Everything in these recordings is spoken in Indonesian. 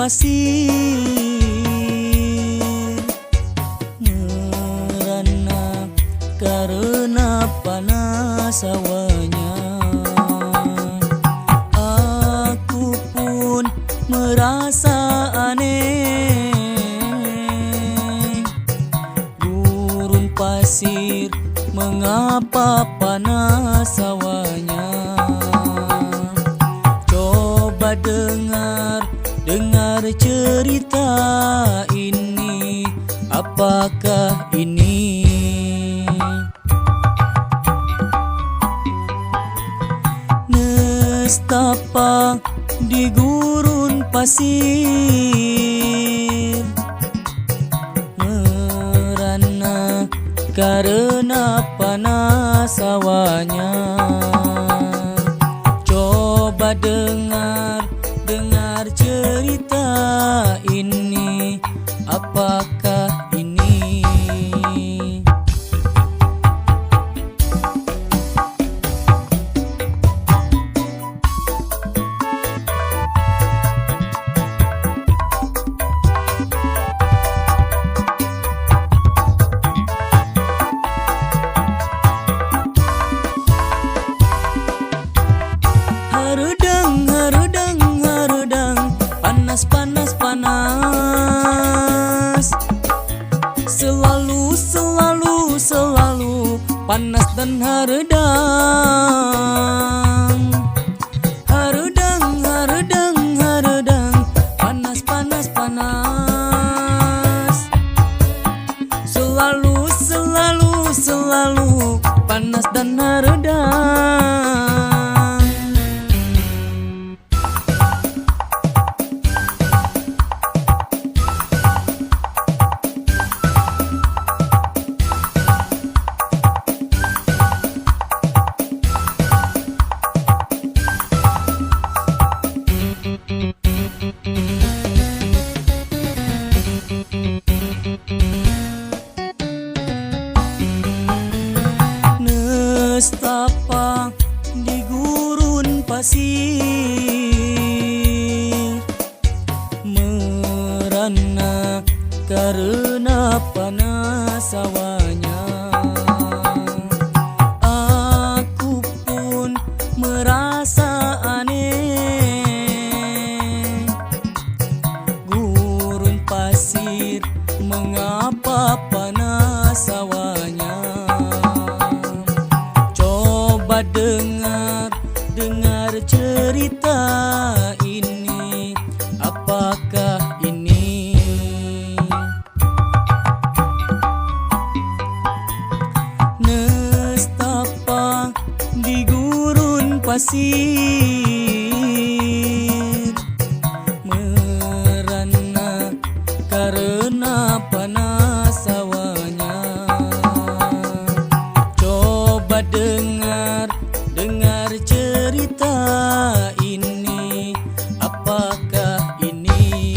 pasir, merana karena panas hawanya. Aku pun merasa aneh, gurun pasir mengapa panas hawanya. Coba dengar cerita ini, apakah ini? Nestapa di gurun pasir, merana karena panas hawanya. Coba dengar cerita ini, apakah ini? Panas, selalu panas dan haredang, panas, selalu panas dan haredang. Nestapa di gurun pasir, merana karena panas hawanya. Aku pun merasa aneh, gurun pasir mengapa panas hawanya. Coba dengar cerita ini, apakah ini? Nestapa di gurun pasir, merana karena panas hawanya. Coba dengar cerita ini, apakah ini?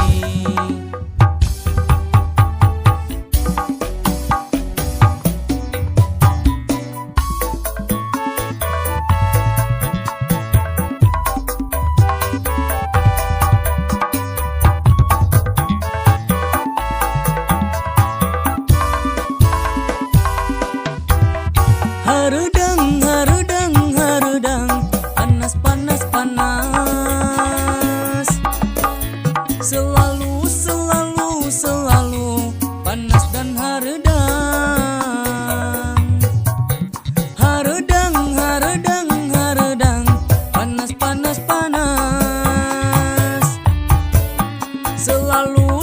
Haredang, panas, selalu panas dan haredang, panas, selalu